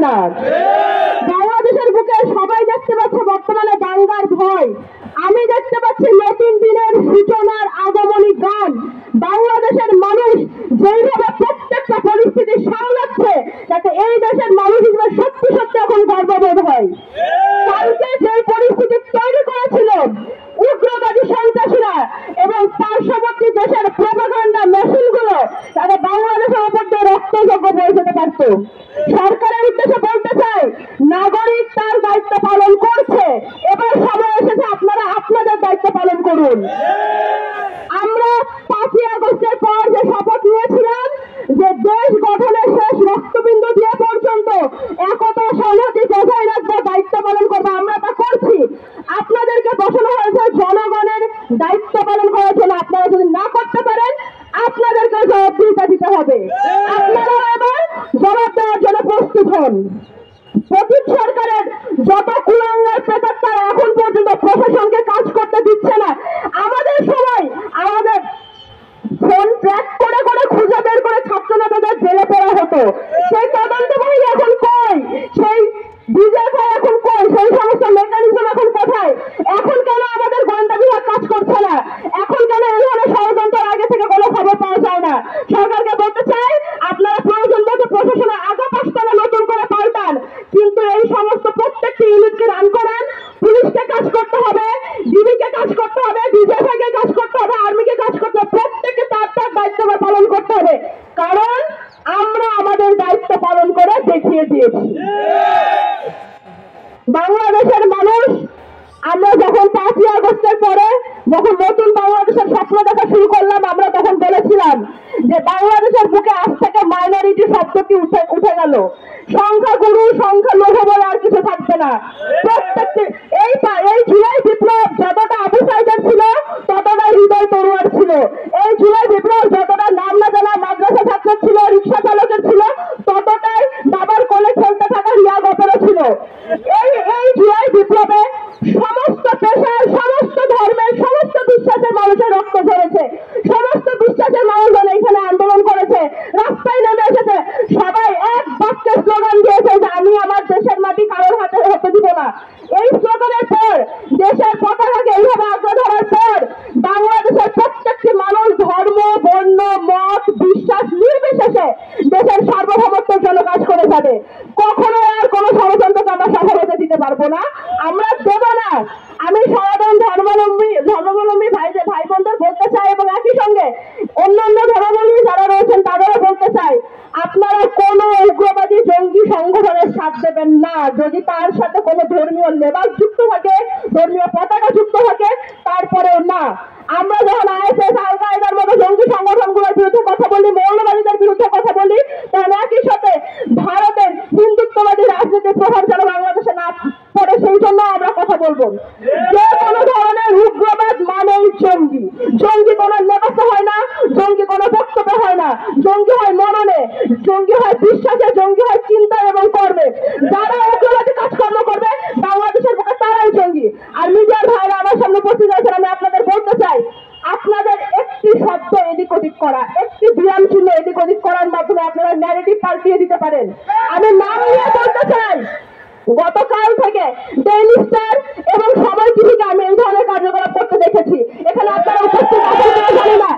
না? বাংলাদেশের বুকে সবাই দেখতে পাচ্ছে বর্তমানে দাঙ্গার ভয়। আমি দেখতে পাচ্ছি নতুন দিনের সূচনার আগমনী গান। বাংলাদেশের মানুষ যেইভাবে প্রত্যেকটা পরিস্থিতি সামলাচ্ছে, যাতে এই দেশের মানুষ হিসেবে সত্যি সত্যি এখন গর্ববোধ হয়। কালকে যে পরিস্থিতি তৈরি করেছিল উগ্রবাদী সন্ত্রাসীরা এবং পার্শ্ববর্তী দেশের প্রোপাগান্ডা মেশিনগুলো, তাদের বাংলাদেশের উপর দিয়ে রক্তযজ্ঞ বয়ে যেতে পারত। সরকারের উদ্দেশ্যে বলতে চাই, নাগরিক তার দায়িত্ব পালন করছে, এবার সময় এসেছে আপনারা আপনাদের দায়িত্ব পালন করুন। আমরা 5ই আগস্টের পর যে শপথ নিয়েছিলাম যে দেশ গঠনের শেষ রক্তবিন্দু দিয়ে পর্যন্ত একতা সংহতি বজায় রাখবো, দায়িত্ব পালন করবো, আমরা তা করছি। আপনাদেরকে বসানো হয়েছে জনগণের দায়িত্ব পালন করার জন্য। আপনারা যদি না করতে পারেন আপনাদেরকে জবাবদিহিতা দিতে হবে। আপনারা এবার জবাব দেওয়ার জন্য প্রস্তুত হন। সচিব সরকারের যত কুলাঙ্গার প্রেতাত্মারা এখন পর্যন্ত প্রশাসনকে কাজ করতে দিচ্ছে না। আমাদের সময় আমাদের ফোন ট্র্যাক করে করে খুঁজে বের করে ছাত্রনেতাদের জেলে পড়া হতো। সেই তদন্ত বাহিনী এখন কই? সেই বিজয় ভাই এখন কই? সেই সমস্ত মেকানিজম এখন কোথায়? এখন কেন আমাদের গোয়েন্দা বিভাগ কাজ করছে না? এখন কেন এই ধরনের ষড়যন্ত্রের আগে থেকে কোনো খবর পাওয়া যায় না? সরকারকে বলতে চাই, আপনারা প্রয়োজন মতো প্রশাসনের আগা পাশতলা নতুন করে পাল্টান, কিন্তু এই সমস্ত প্রত্যেকটি ইউনিটকে রান করান। পুলিশকে কাজ করতে হবে, ডিবিকে কাজ করতে হবে, বিজেপিকে কাজ করতে হবে, আর্মিকে কাজ করতে হবে, প্রত্যেককে তার তার দায়িত্ব পালন করতে হবে। কারণ আমরা আমাদের দায়িত্ব পালন করে দেখিয়ে দিয়েছি। বাংলাদেশের মানুষ, আমরা যখন 5ই আগস্টের পরে যখন নতুন বাংলাদেশের স্বপ্ন দেখা শুরু করলাম, আমরা তখন বলেছিলাম যে বাংলাদেশের বুকে আজ থেকে মাইনরিটি শব্দটি উঠে গেল। সংখ্যাগুরু সংখ্যালঘু বলে আর কিছু থাকবে না। প্রত্যেকটি এই জুলাই বিপ্লব যতটা আবু সাইদের ছিল ততটা হৃদয় তরুয়ার ছিল। এই জুলাই বিপ্লব যতটা নাম না জানা মাদ্রাসা ছাত্রের ছিল, রিক্সা চালকের ছিল, ততটাই বাবার কোলে খেলতে থাকা রিয়া গপেরও ছিল। এই জুলাই বিপ্লবে সমস্ত পেশার, সমস্ত ধর্মের, সমস্ত বিশ্বাসের মানুষের রক্ত ঝরেছে। সমস্ত বিশ্বাসের মানুষজন এখানে আন্দোলন করেছে, রাস্তায় নেমে এসেছে। সবাই এক বাক্যে স্লোগান দিয়েছে যে আমি আমার দেশের মাটি কারোর হাতে হতে দিব না। এই স্লোগানের পর, দেশের পতাকাকে এইভাবে আঁকড়ে ধরার পর, বাংলাদেশের প্রত্যেকটি মানুষ ধর্ম, বর্ণ, মত, বিশ্বাস নির্বিশেষে দেশের সার্বভৌমত্বের জন্য কাজ করে যাবে। কখনো আর কোনো ষড়যন্ত্রকে আমরা সফল হতে দিতে পারবো না, আমরা দেব না। আমি সাধারণ ধর্মাবলম্বী ভাই বোনদের বলতে চাই এবং একই সঙ্গে অন্যান্য ধর্মাবলম্বী যারা রয়েছেন তাদেরও বলতে চাই, আপনারা কোন উগ্রবাদী জঙ্গি সংগঠনের সাথ দেবেন না যদি তার সাথে কোনো ধর্মীয় লেবাস যুক্ত থাকে, ধর্মীয় পতাকা যুক্ত থাকে, তারপরেও না। আমরা যখন আইএসএস, আল কায়দার মতো জঙ্গি সংগঠনগুলোর বিরুদ্ধে কথা বলি, মৌলবাদীদের বিরুদ্ধে কথা বলি, তখন একই সাথে ভারতের হিন্দুত্ববাদী রাজনীতির প্রভাব যেন বাংলাদেশে না পড়ে, সেই জন্য আমরা কথা বলবো। যে কোনো ধরনের উগ্রবাদ মানেই জঙ্গি। জঙ্গি কোনো লেবাসে হয় না, জঙ্গি কোনো বক্তব্য হয় না, জঙ্গি হয় মননে, জঙ্গি হয় বিশ্বাসে, জঙ্গি হয় চিন্তায় এবং কর্মে। যারা উগ্রবাদী কাজকর্ম করবে বাংলাদেশের বুকে তারাই জঙ্গি। আর মিডিয়ার ভাইরা আমার সামনে উপস্থিত আছেন, আমি আপনাদের বলতে চাই, আপনাদের একটি শব্দ এদিক ওদিক করা, একটি বিরাম চিহ্ন এদিক ওদিক করার মাধ্যমে আপনারা ন্যারেটিভ পাল্টিয়ে দিতে পারেন। আমি নাম নিয়ে বলতে চাই, গতকাল থেকে ডেইলি স্টার এবং সময় টিভিকে আমি এই ধরনের কার্যকলাপ করতে দেখেছি। এখানে আপনারা উপস্থিত আছেন কিনা জানি না,